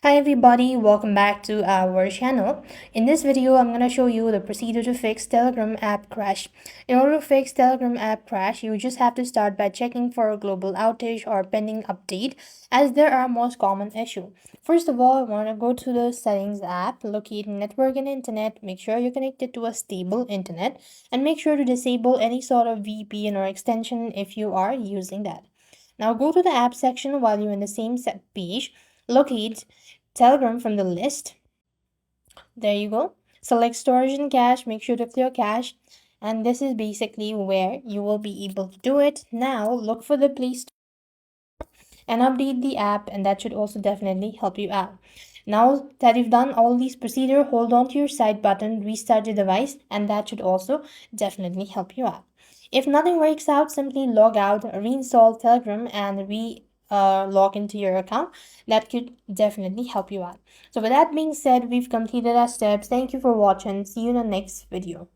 Hi everybody, welcome back to our channel. In this video, I'm going to show you the procedure to fix Telegram app crash. In order to fix Telegram app crash, you just have to start by checking for a global outage or pending update as there are most common issue. First of all, I want to go to the settings app, locate network and internet, make sure you're connected to a stable internet and make sure to disable any sort of VPN or extension if you are using that. Now go to the app section while you're in the same page. Locate Telegram from the list. There you go. Select storage and cache. Make sure to clear cache. And this is basically where you will be able to do it. Now look for the Play Store and update the app, and that should also definitely help you out. Now that you've done all these procedure, hold on to your side button, restart the device, and that should also definitely help you out. If nothing works out, simply log out, reinstall Telegram, and log into your account. That could definitely help you out. So with that being said, we've completed our steps. Thank you for watching. See you in the next video.